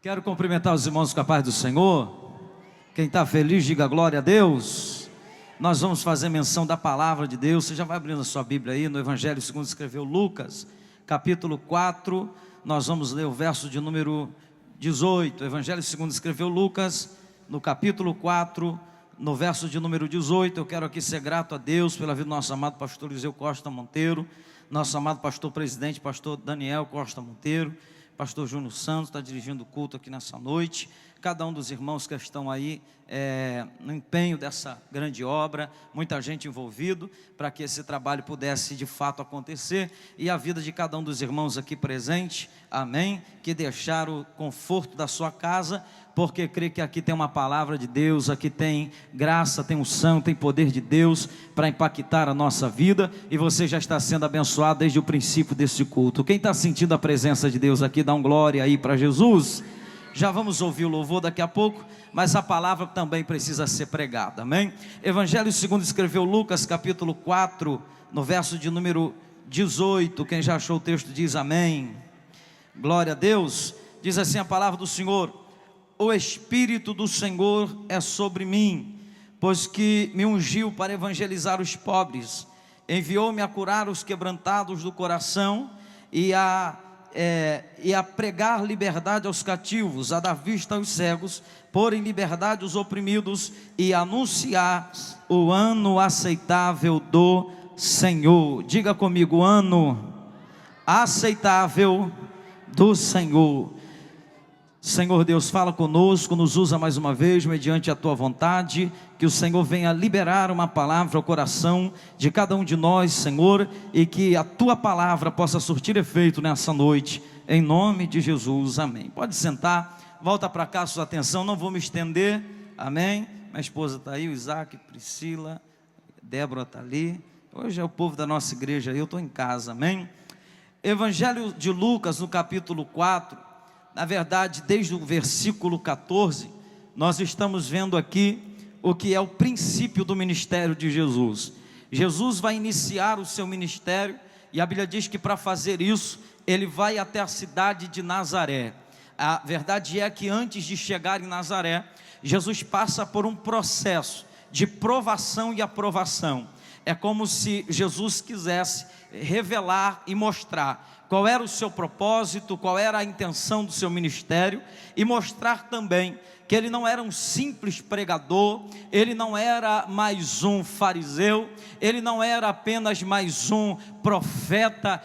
Quero cumprimentar os irmãos com a paz do Senhor. Quem está feliz, diga glória a Deus. Nós vamos fazer menção da palavra de Deus. Você já vai abrindo a sua Bíblia aí no Evangelho segundo escreveu Lucas, capítulo 4. Nós vamos ler o verso de número 18. Evangelho segundo escreveu Lucas, no capítulo 4, no verso de número 18. Eu quero aqui ser grato a Deus pela vida do nosso amado pastor Eliseu Costa Monteiro, nosso amado pastor presidente, pastor Daniel Costa Monteiro. Pastor Júnior Santos está dirigindo o culto aqui nessa noite. Cada um dos irmãos que estão aí no empenho dessa grande obra, muita gente envolvido para que esse trabalho pudesse de fato acontecer, e a vida de cada um dos irmãos aqui presente, amém, que deixaram o conforto da sua casa, porque crê que aqui tem uma palavra de Deus, aqui tem graça, tem unção, tem poder de Deus para impactar a nossa vida, e você já está sendo abençoado desde o princípio desse culto. Quem está sentindo a presença de Deus aqui, dá um glória aí para Jesus. Já vamos ouvir o louvor daqui a pouco, mas a palavra também precisa ser pregada, amém? Evangelho segundo escreveu Lucas, capítulo 4, no verso de número 18, quem já achou o texto diz amém. Glória a Deus. Diz assim a palavra do Senhor: o Espírito do Senhor é sobre mim, pois que me ungiu para evangelizar os pobres, enviou-me a curar os quebrantados do coração e a pregar liberdade aos cativos, a dar vista aos cegos, pôr em liberdade os oprimidos e anunciar o ano aceitável do Senhor. Diga comigo: ano aceitável do Senhor. Senhor Deus, fala conosco, nos usa mais uma vez mediante a tua vontade, que o Senhor venha liberar uma palavra ao coração de cada um de nós, Senhor, e que a tua palavra possa surtir efeito nessa noite, em nome de Jesus, amém. Pode sentar, volta para cá a sua atenção, não vou me estender, amém. Minha esposa está aí, o Isaac, Priscila, Débora está ali, hoje é o povo da nossa igreja, eu estou em casa, amém. Evangelho de Lucas, no capítulo 4, na verdade, desde o versículo 14, nós estamos vendo aqui o que é o princípio do ministério de Jesus. Jesus vai iniciar o seu ministério, e a Bíblia diz que para fazer isso, ele vai até a cidade de Nazaré. A verdade é que antes de chegar em Nazaré, Jesus passa por um processo de provação e aprovação. É como se Jesus quisesse revelar e mostrar qual era o seu propósito, qual era a intenção do seu ministério, e mostrar também que ele não era um simples pregador, ele não era mais um fariseu, ele não era apenas mais um profeta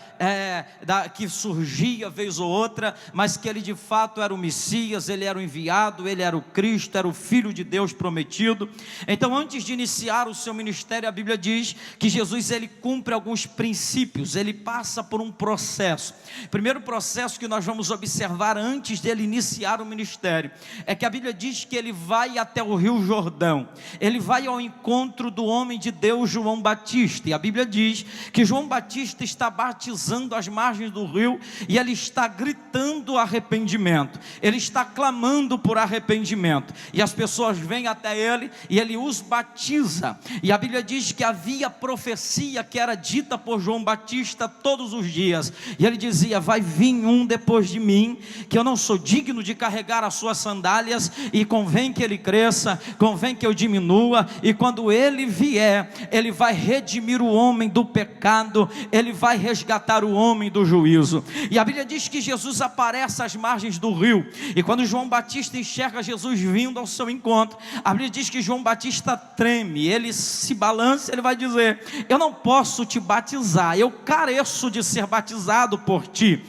que surgia vez ou outra, mas que ele de fato era o Messias, ele era o enviado, ele era o Cristo, era o Filho de Deus prometido. Então, antes de iniciar o seu ministério, a Bíblia diz que Jesus ele cumpre alguns princípios, ele passa por um processo. O primeiro processo que nós vamos observar antes dele iniciar o ministério é que a Bíblia diz que ele vai até o Rio Jordão, ele vai ao encontro do homem de Deus João Batista, e a Bíblia diz que João Batista está batizando às margens do rio, e ele está gritando arrependimento, ele está clamando por arrependimento, e as pessoas vêm até ele, e ele os batiza, e a Bíblia diz que havia profecia que era dita por João Batista todos os dias, e ele dizia: vai vir um depois de mim, que eu não sou digno de carregar as suas sandálias, e convém que ele cresça, convém que eu diminua, e quando ele vier, ele vai redimir o homem do pecado, ele vai resgatar o homem do juízo. E a Bíblia diz que Jesus aparece às margens do rio, e quando João Batista enxerga Jesus vindo ao seu encontro, a Bíblia diz que João Batista treme, ele se balança, ele vai dizer: eu não posso te batizar, eu careço de ser batizado por ti.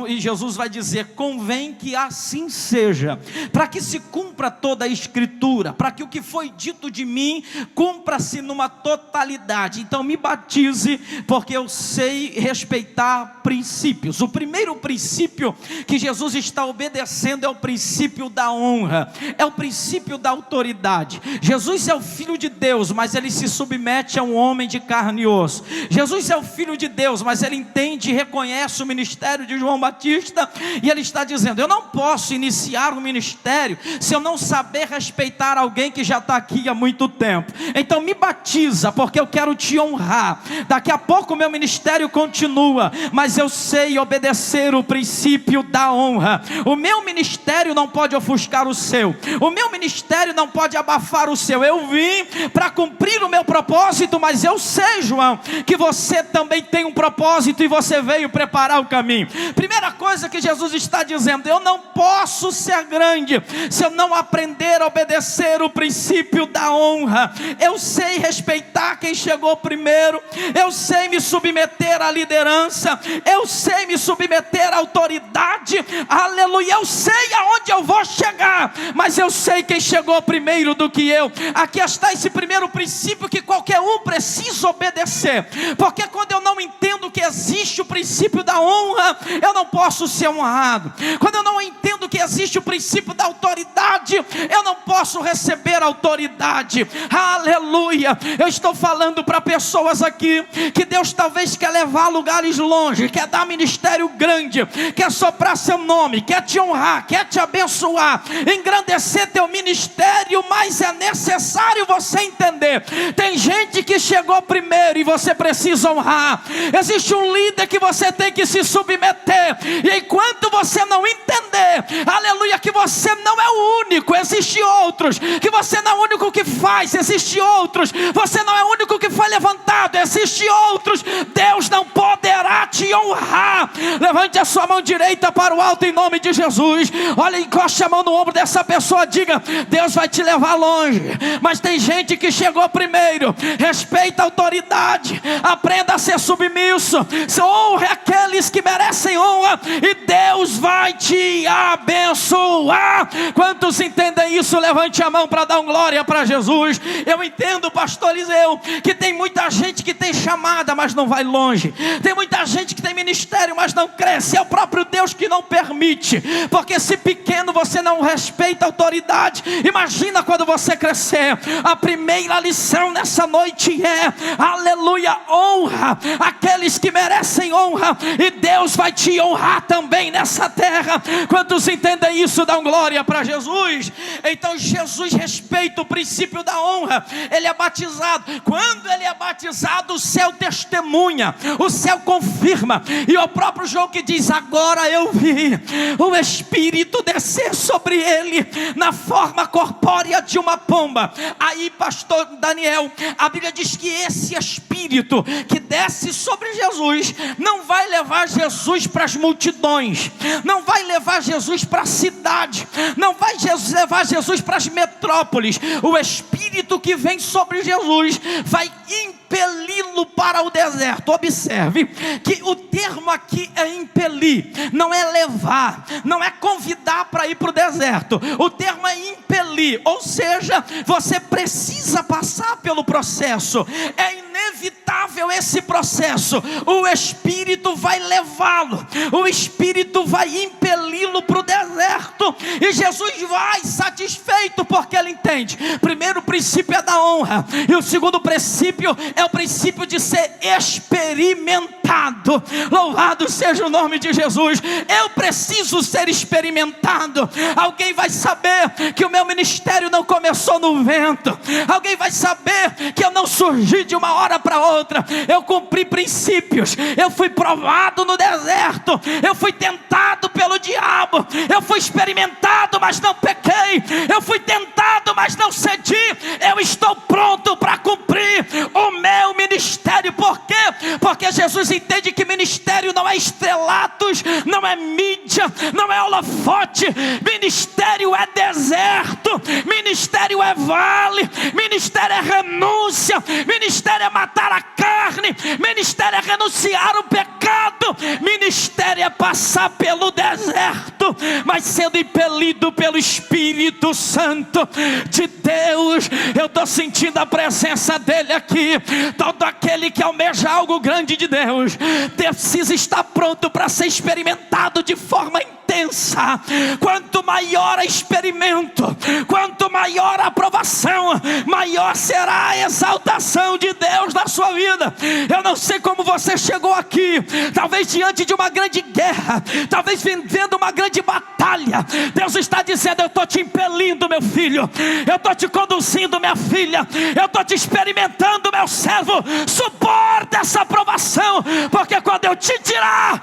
E Jesus vai dizer: convém que assim seja, para que se cumpra toda a escritura, para que o que foi dito de mim cumpra-se numa totalidade. Então me batize, porque eu sei respeitar princípios. O primeiro princípio que Jesus está obedecendo é o princípio da honra, é o princípio da autoridade. Jesus é o Filho de Deus, mas ele se submete a um homem de carne e osso. Jesus é o Filho de Deus, mas ele entende e reconhece conhece o ministério de João Batista, e ele está dizendo: eu não posso iniciar um ministério se eu não saber respeitar alguém que já está aqui há muito tempo. Então me batiza, porque eu quero te honrar. Daqui a pouco o meu ministério continua, mas eu sei obedecer o princípio da honra. O meu ministério não pode ofuscar o seu, o meu ministério não pode abafar o seu. Eu vim para cumprir o meu propósito, mas eu sei, João, que você também tem um propósito e você veio preparar o caminho. Primeira coisa que Jesus está dizendo: eu não posso ser grande se eu não aprender a obedecer o princípio da honra. Eu sei respeitar quem chegou primeiro, eu sei me submeter à liderança, eu sei me submeter à autoridade, aleluia. Eu sei aonde eu vou chegar, mas eu sei quem chegou primeiro do que eu. Aqui está esse primeiro princípio que qualquer um precisa obedecer, porque quando eu não entendo que existe o princípio da honra, eu não posso ser honrado. Quando eu não entendo que existe o princípio da autoridade, eu não posso receber autoridade, aleluia. Eu estou falando para pessoas aqui, que Deus talvez quer levar a lugares longe, quer dar ministério grande, quer soprar seu nome, quer te honrar, quer te abençoar, engrandecer teu ministério, mas é necessário você entender: tem gente que chegou primeiro e você precisa honrar. Existe um líder que você tem que se submeter, e enquanto você não entender, aleluia, que você não é o único, existe outros, que você não é o único que faz, existe outros, você não é o único que foi levantado, existe outros, Deus não poderá te honrar. Levante a sua mão direita para o alto em nome de Jesus. Olha, encoste a mão no ombro dessa pessoa, diga: Deus vai te levar longe. Mas tem gente que chegou primeiro. Respeita a autoridade, aprenda a ser submisso, honre aqueles que merecem honra, e Deus vai te abençoar. Quantos entendem isso? Levante a mão para dar uma glória para Jesus. Eu entendo, pastor Eliseu, que tem muita gente que tem chamada, mas não vai longe. Tem muita gente que tem ministério, mas não cresce. É o próprio Deus que não permite, porque se pequeno você não respeita a autoridade, imagina quando você crescer. A primeira lição nessa noite é, aleluia, honra aqueles que merecem honra, e Deus vai te honrar também nessa terra. Quantos entendem isso? Dão glória para Jesus. Então Jesus respeita o princípio da honra. Ele é batizado. Quando ele é batizado, o céu testemunha, o céu confirma, e o próprio João que diz: agora eu vi o Espírito descer sobre ele na forma corpórea de uma pomba. Aí, pastor Daniel, a Bíblia diz que esse Espírito que desce sobre Jesus não vai levar Jesus para as multidões, não vai levar Jesus para a cidade, não vai levar Jesus para as metrópoles. O Espírito que vem sobre Jesus vai impeli-lo para o deserto. Observe que o termo aqui é impelir, não é levar, não é convidar para ir para o deserto. O termo é impelir, ou seja, você precisa passar pelo processo. É inevitável esse processo. O Espírito vai levá-lo, o Espírito vai impeli-lo para o deserto, e Jesus vai satisfeito, porque ele entende. Primeiro princípio é da honra, e o segundo princípio é o princípio de ser experimentado. Louvado seja o nome de Jesus. Eu preciso ser experimentado. Alguém vai saber que o meu ministério não começou no vento. Alguém vai saber que eu não surgi de uma hora para outra. Eu cumpri princípios. Eu fui provado no deserto. Eu fui tentado pelo diabo. Eu fui experimentado, mas não pequei. Eu fui tentado, mas não cedi. Eu estou pronto para cumprir o meu ministério. Por quê? Porque Jesus entende que ministério não é estrelatos, não é mídia, não é holofote. Ministério é deserto, ministério é vale, ministério é renúncia, ministério é matar a carne, ministério é renunciar o pecado, ministério é passar pelo deserto, mas sendo impelido pelo Espírito Santo de Deus. Eu estou sentindo a presença dele aqui. Todo aquele que almeja algo grande de Deus precisa estar pronto para ser experimentado de forma intensa tensa, quanto maior experimento, quanto maior a aprovação, maior será a exaltação de Deus na sua vida. Eu não sei como você chegou aqui, talvez diante de uma grande guerra, talvez vivendo uma grande batalha. Deus está dizendo: eu estou te impelindo, meu filho, eu estou te conduzindo, minha filha, eu estou te experimentando, meu servo. Suporta essa aprovação, porque quando eu te tirar,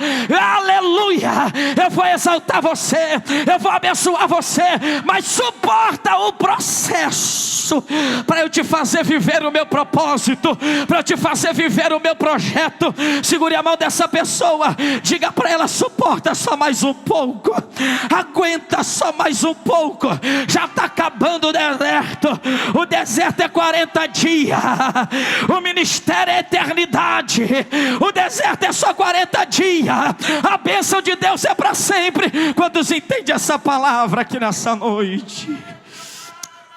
aleluia, eu vou exaltar você, eu vou abençoar você. Mas suporta o processo, para eu te fazer viver o meu propósito, para eu te fazer viver o meu projeto. Segure a mão dessa pessoa, diga para ela: suporta só mais um pouco, aguenta só mais um pouco. Já está acabando o deserto é 40 dias, o ministério é eternidade, o deserto é só 40 dias, a bênção de Deus é para sempre. Quantos entendem essa palavra aqui nessa noite?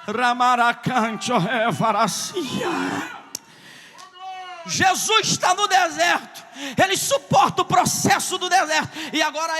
Ramaracancho revaracia. Jesus está no deserto, ele suporta o processo do deserto, e agora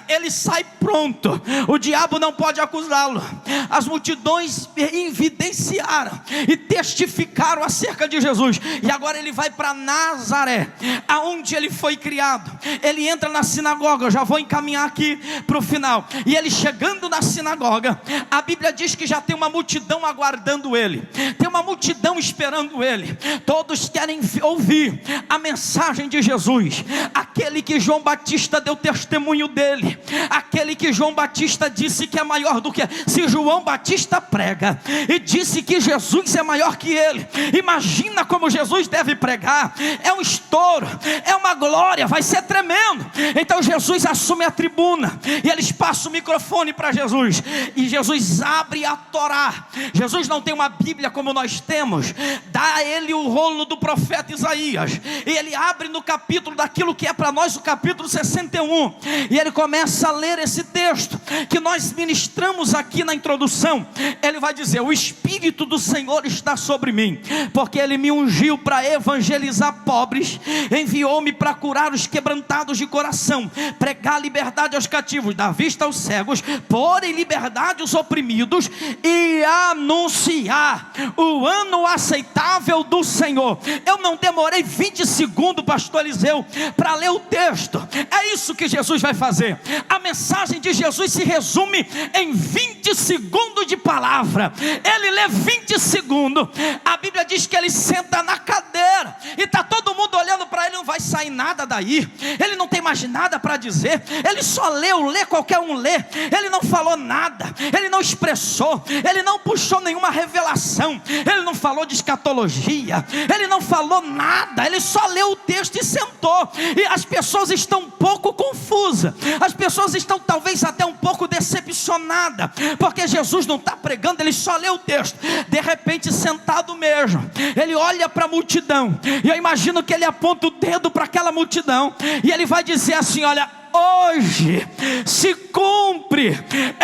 ele sai pronto. O diabo não pode acusá-lo. As multidões evidenciaram e testificaram acerca de Jesus, e agora ele vai para Nazaré, aonde ele foi criado. Ele entra na sinagoga, eu já vou encaminhar aqui para o final. E ele chegando na sinagoga, a Bíblia diz que já tem uma multidão aguardando ele, tem uma multidão esperando ele. Todos querem ouvir a mensagem de Jesus, aquele que João Batista deu testemunho dele, aquele que João Batista disse que é maior do que... Se João Batista prega e disse que Jesus é maior que ele, imagina como Jesus deve pregar. É um estouro, é uma glória, vai ser tremendo. Então Jesus assume a tribuna, e eles passam o microfone para Jesus, e Jesus abre a Torá. Jesus não tem uma Bíblia como nós temos, dá a ele o rolo do profeta Isaías, e ele abre no capítulo daquilo que é para nós o capítulo 61, e ele começa a ler esse texto que nós ministramos aqui na introdução. Ele vai dizer: o Espírito do Senhor está sobre mim, porque ele me ungiu para evangelizar pobres, enviou-me para curar os quebrantados de coração, pregar liberdade aos cativos, dar vista aos cegos, pôr em liberdade os oprimidos, e anunciar o ano aceitável do Senhor. Eu não demorei 20 segundos, pastor Eliseu, para ler o texto. É isso que Jesus vai fazer. A mensagem de Jesus se resume em 20 segundos de palavra. Ele lê 20 segundos. A Bíblia diz que ele senta na cadeira, e está todo mundo olhando para ele. Não vai sair nada daí, ele não tem mais nada para dizer. Ele só lê, qualquer um lê. Ele não falou nada, ele não expressou, ele não puxou nenhuma revelação, ele não falou de escatologia, ele não falou nada. Ele só leu o texto e sentou. E as pessoas estão um pouco confusas, as pessoas estão talvez até um pouco decepcionadas, porque Jesus não está pregando, ele só leu o texto. De repente, sentado mesmo, ele olha para a multidão, e eu imagino que ele aponta o dedo para aquela multidão, e ele vai dizer assim: olha, hoje se cumpre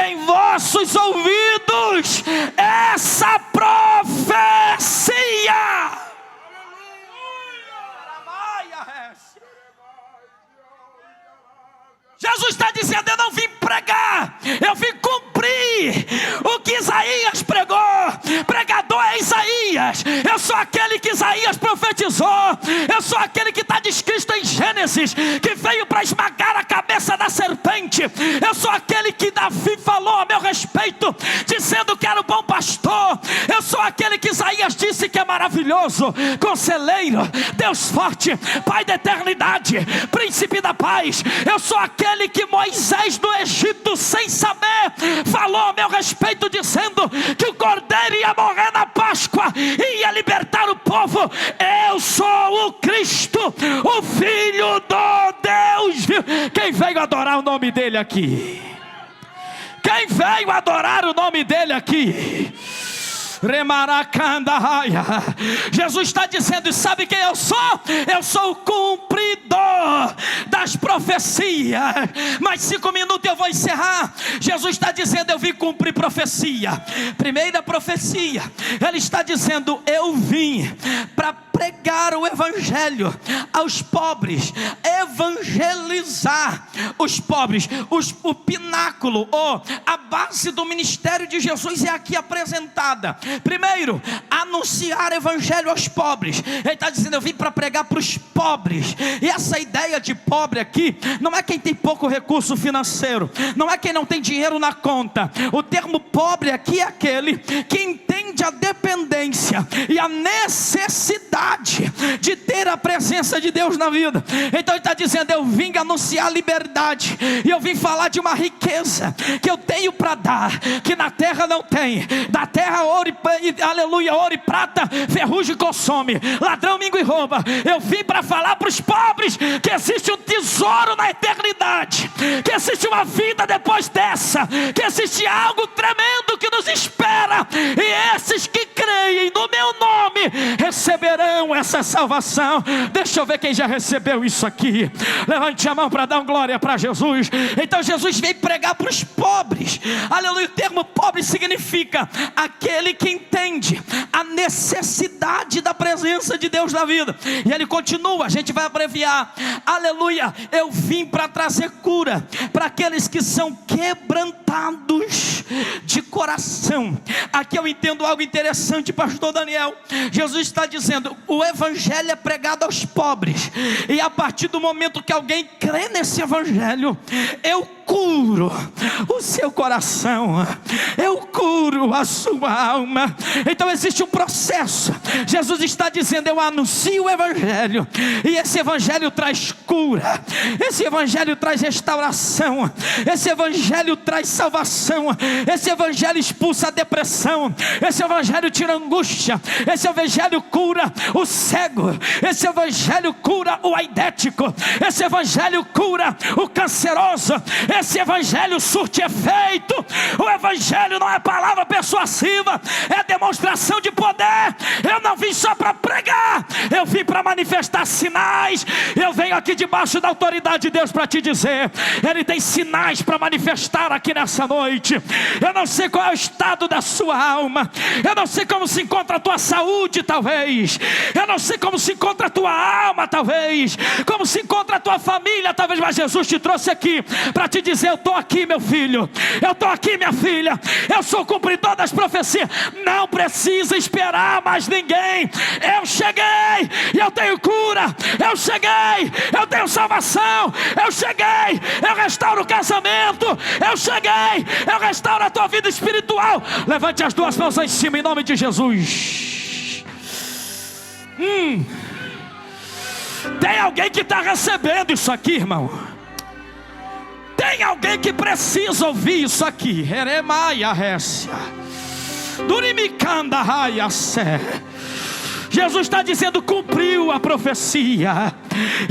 em vossos ouvidos essa profecia. Jesus está dizendo: eu não vim pregar, eu vim cumprir o que Isaías pregou. Pregador é Isaías. Eu sou aquele que Isaías profetizou. Eu sou aquele que está descrito em Gênesis, que veio para esmagar a cabeça da serpente. Eu sou aquele que Davi falou a meu respeito, dizendo que era o bom pastor. Eu sou aquele que Isaías disse que é maravilhoso, conselheiro, Deus forte, Pai da eternidade, príncipe da paz. Eu sou aquele que Moisés do Egito, sem saber, falou a meu respeito, dizendo que o cordeiro ia morrer na Páscoa e ia libertar o povo. Eu sou o Cristo, o Filho do Deus vivo. Quem veio adorar o nome dele aqui? Quem veio adorar o nome dele aqui? Jesus está dizendo: e sabe quem eu sou? Eu sou o cumpridor das profecias. Mais 5 minutos eu vou encerrar. Jesus está dizendo: eu vim cumprir profecia. Primeira profecia, ele está dizendo: eu vim para pregar o evangelho aos pobres, evangelizar os pobres. O pináculo, ou a base do ministério de Jesus é aqui apresentada. Primeiro, anunciar evangelho aos pobres. Ele está dizendo: eu vim para pregar para os pobres. E essa ideia de pobre aqui não é quem tem pouco recurso financeiro, não é quem não tem dinheiro na conta. O termo pobre aqui é aquele que entende a dependência e a necessidade de ter a presença de Deus na vida. Então ele está dizendo: eu vim anunciar a liberdade, e eu vim falar de uma riqueza que eu tenho para dar, que na terra não tem. Da terra ouro e aleluia, ouro e prata ferrugem consome, ladrão mingue e rouba. Eu vim para falar para os pobres que existe um tesouro na eternidade, que existe uma vida depois dessa, que existe algo tremendo que nos espera, e esses que creem no meu nome receberão essa salvação. Deixa eu ver quem já recebeu isso aqui. Levante a mão para dar uma glória para Jesus. Então Jesus veio pregar para os pobres. Aleluia. O termo pobre significa aquele que entende a necessidade da presença de Deus na vida. E ele continua, a gente vai abreviar. Aleluia. Eu vim para trazer cura para aqueles que são quebrantados de coração. Aqui eu entendo algo interessante, pastor Daniel. Jesus está dizendo: o evangelho é pregado aos pobres, e a partir do momento que alguém crê nesse evangelho, eu curo o seu coração, eu curo a sua alma. Então existe um processo. Jesus está dizendo: eu anuncio o evangelho, e esse evangelho traz cura, esse evangelho traz restauração, esse evangelho traz salvação, esse evangelho expulsa a depressão, esse evangelho tira a angústia, esse evangelho cura o cego, esse evangelho cura o aidético, esse evangelho cura o canceroso, esse evangelho surte efeito. O evangelho não é palavra persuasiva, é demonstração de poder. Eu não vim só para pregar, eu vim para manifestar sinais. Eu venho aqui debaixo da autoridade de Deus para te dizer: Ele tem sinais para manifestar aqui nessa noite. Eu não sei qual é o estado da sua alma, eu não sei como se encontra a tua saúde, talvez, eu não sei como se encontra a tua alma, talvez, como se encontra a tua família, talvez, mas Jesus te trouxe aqui para te dizer: eu estou aqui, meu filho, eu estou aqui, minha filha, eu sou o cumpridor das profecias. Não precisa esperar mais ninguém. Eu cheguei e eu tenho cura, eu cheguei, eu tenho salvação, eu cheguei, eu restauro o casamento, eu cheguei, eu restauro a tua vida espiritual. Levante as duas mãos em cima em nome de Jesus. Tem alguém que está recebendo isso aqui, irmão. Tem alguém que precisa ouvir isso aqui. Jesus está dizendo: cumpriu a profecia.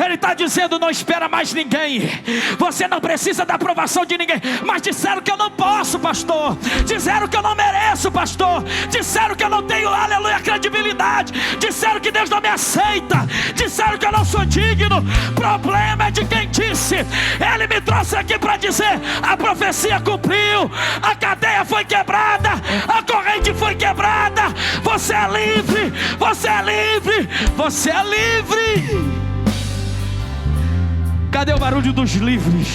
Ele está dizendo: não espera mais ninguém. Você não precisa da aprovação de ninguém. Mas disseram que eu não posso, pastor. Disseram que eu não mereço, pastor. Disseram que eu não tenho, aleluia, credibilidade. Disseram que Deus não me aceita. Disseram que eu não sou digno. Problema é de quem disse. Ele me trouxe aqui para dizer: a profecia cumpriu, a cadeia foi quebrada, a corrente foi quebrada. Você é livre, você é livre, você é livre. Cadê o barulho dos livres?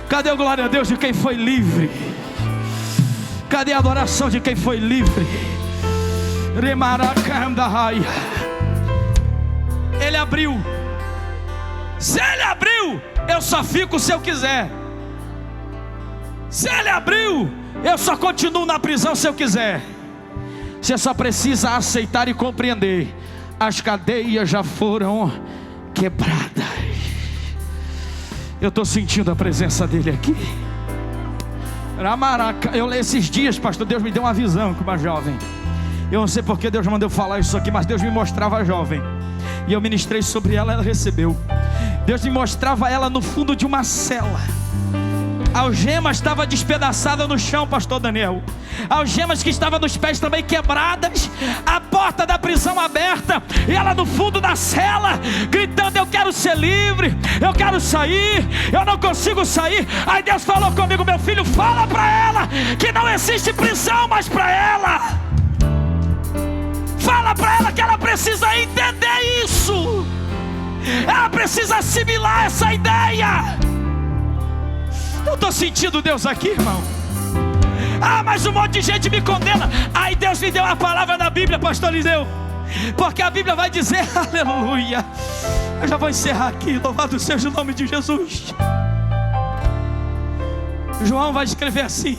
Cadê a glória a Deus de quem foi livre? Cadê a adoração de quem foi livre? Ele abriu. Se Ele abriu, eu só fico se eu quiser. Se Ele abriu, eu só continuo na prisão se eu quiser. Você só precisa aceitar e compreender: as cadeias já foram quebradas. Eu estou sentindo a presença dele aqui. Eu esses dias, pastor, Deus me deu uma visão com uma jovem. Eu não sei porque Deus mandou falar isso aqui, mas Deus me mostrava a jovem, e eu ministrei sobre ela, ela recebeu. Deus me mostrava ela no fundo de uma cela. Algemas estavam despedaçadas no chão, pastor Daniel. Algemas que estavam nos pés também quebradas. A porta da prisão aberta. E ela no fundo da cela, gritando: eu quero ser livre, eu quero sair, eu não consigo sair. Aí Deus falou comigo: meu filho, fala para ela que não existe prisão mais para ela. Fala Fala para ela que ela precisa entender isso. Ela precisa assimilar essa ideia. Eu estou sentindo Deus aqui, irmão. Ah, mas um monte de gente me condena. Aí Deus me deu a palavra na Bíblia, pastor Eliseu, porque a Bíblia vai dizer, aleluia. Eu já vou encerrar aqui, louvado seja o nome de Jesus. João vai escrever assim: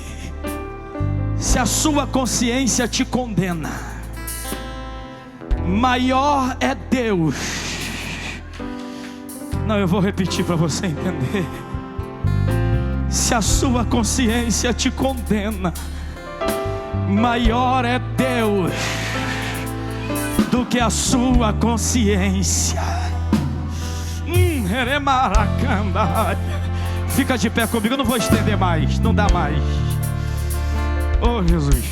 se a sua consciência te condena, maior é Deus. Não, eu vou repetir para você entender. Se a sua consciência te condena, maior é Deus do que a sua consciência. Fica de pé comigo, eu não vou estender mais, não dá mais. Oh Jesus,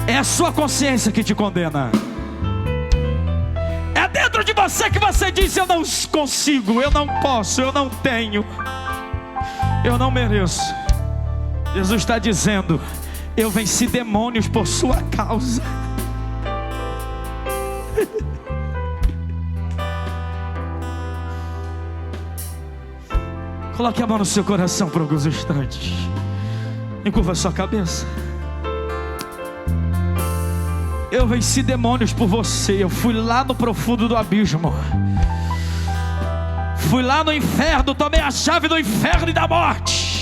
é a sua consciência que te condena. É dentro de você que você diz: eu não consigo, eu não posso, eu não tenho, eu não mereço. Jesus está dizendo: eu venci demônios por sua causa. Coloque a mão no seu coração por alguns instantes. Encurva a sua cabeça. Eu venci demônios por você. Eu fui lá no profundo do abismo. Fui lá no inferno, tomei a chave do inferno e da morte.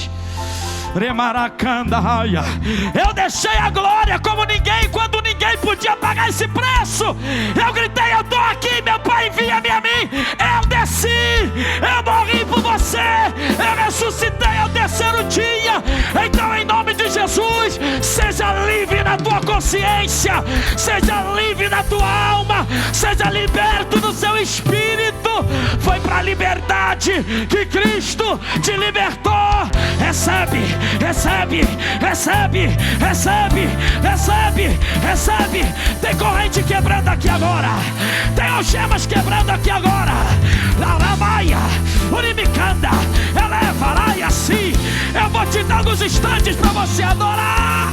Eu deixei a glória como ninguém, quando ninguém podia pagar esse preço. Eu gritei: eu estou aqui, meu Pai, envia-me a mim. Eu desci, eu morri por você, eu ressuscitei ao terceiro dia. Então, em nome de Jesus, seja livre na tua consciência, seja livre na tua alma, seja liberto no seu espírito. Foi para a liberdade que Cristo te libertou. Recebe, recebe, recebe, recebe, recebe, recebe. Tem corrente quebrando aqui agora, tem algemas quebrando aqui agora. Laramaia, Urimicanda, elevará e assim. Eu vou te dar uns instantes para você adorar.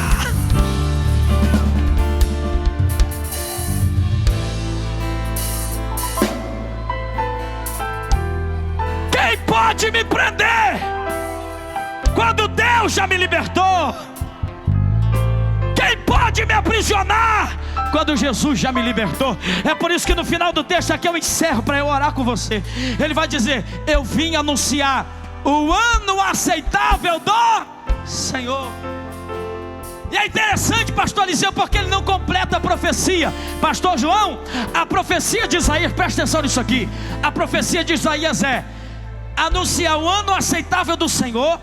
Quem pode me prender quando Deus já me libertou? Quem pode me aprisionar quando Jesus já me libertou? É por isso que no final do texto aqui eu encerro para eu orar com você. Ele vai dizer: eu vim anunciar o ano aceitável do Senhor. E é interessante, pastor Eliseu, porque ele não completa a profecia. Pastor João, a profecia de Isaías, presta atenção nisso aqui. A profecia de Isaías é anunciar o ano aceitável do Senhor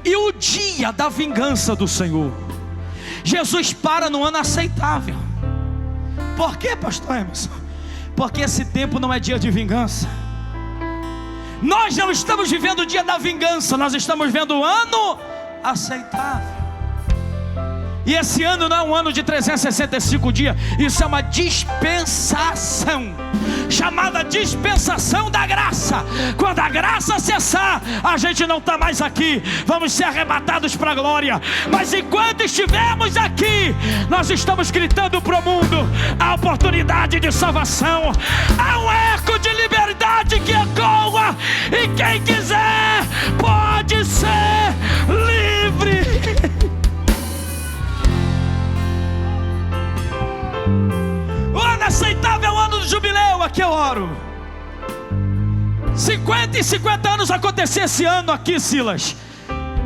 e o dia da vingança do Senhor. Jesus para no ano aceitável. Por quê, pastor Emerson? Porque esse tempo não é dia de vingança. Nós não estamos vivendo o dia da vingança, nós estamos vivendo o ano aceitável. E esse ano não é um ano de 365 dias. Isso é uma dispensação, chamada dispensação da graça. Quando a graça cessar, a gente não está mais aqui, vamos ser arrebatados para a glória. Mas enquanto estivermos aqui, nós estamos gritando para o mundo a oportunidade de salvação. Há um eco de liberdade que ecoa, e quem quiser pode ser livre. O ano aceitável é o ano do jubileu. Aqui eu oro. 50 e 50 anos acontecer esse ano aqui, Silas.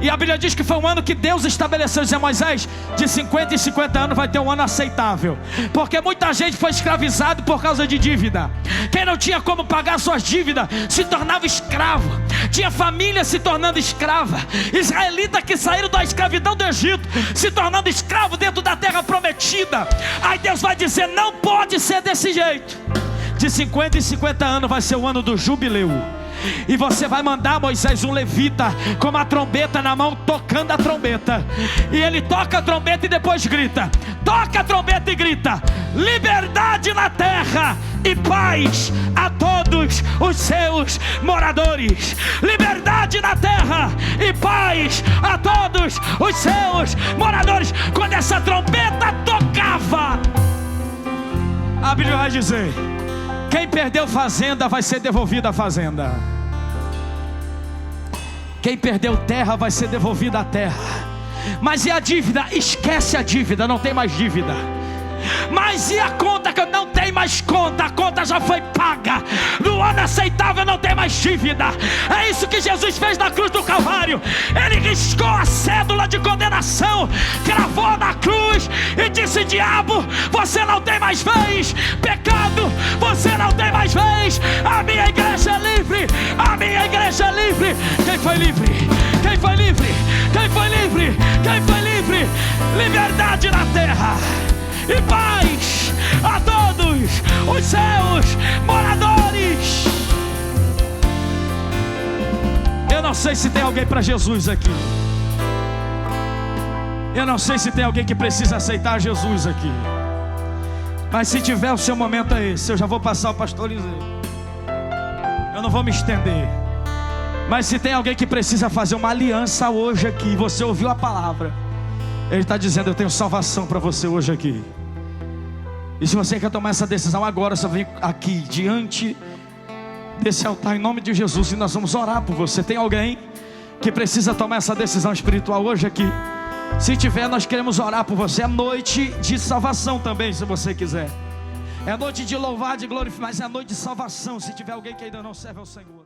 E a Bíblia diz que foi um ano que Deus estabeleceu. Dizia Moisés: de 50 em 50 anos vai ter um ano aceitável. Porque muita gente foi escravizado por causa de dívida. Quem não tinha como pagar suas dívidas se tornava escravo. Tinha família se tornando escrava. Israelitas que saíram da escravidão do Egito se tornando escravo dentro da terra prometida. Aí Deus vai dizer: não pode ser desse jeito. De 50 em 50 anos vai ser o ano do jubileu. E você vai mandar, Moisés, um levita com uma trombeta na mão, tocando a trombeta. E ele toca a trombeta e depois grita. Toca a trombeta e grita: liberdade na terra e paz a todos os seus moradores. Liberdade na terra e paz a todos os seus moradores. Quando essa trombeta tocava, A Bíblia vai dizer: quem perdeu fazenda vai ser devolvido a fazenda. Quem perdeu terra vai ser devolvido a terra. Mas e a dívida? Esquece a dívida, não tem mais dívida. Mas e a conta? Que não tem mais conta, a conta já foi paga. No ano aceitável não tem mais dívida. É isso que Jesus fez na cruz do Calvário. Ele riscou a cédula de condenação, cravou na cruz e disse: diabo, você não tem mais vez. Pecado, você não tem mais vez. A minha igreja é livre, a minha igreja é livre. Quem foi livre? Quem foi livre? Quem foi livre? Quem foi livre? Liberdade na terra e paz a todos os seus moradores. Eu não sei se tem alguém para Jesus aqui. Eu não sei se tem alguém que precisa aceitar Jesus aqui. Mas se tiver, o seu momento é esse. Eu já vou passar o pastor Eliseu. Eu não vou me estender. Mas se tem alguém que precisa fazer uma aliança hoje aqui, você ouviu a palavra, Ele está dizendo: eu tenho salvação para você hoje aqui. E se você quer tomar essa decisão agora, você vem aqui diante desse altar em nome de Jesus, e nós vamos orar por você. Tem alguém que precisa tomar essa decisão espiritual hoje aqui? Se tiver, nós queremos orar por você. É noite de salvação também, se você quiser. É noite de louvar, de glorificar, mas é noite de salvação. Se tiver alguém que ainda não serve ao Senhor.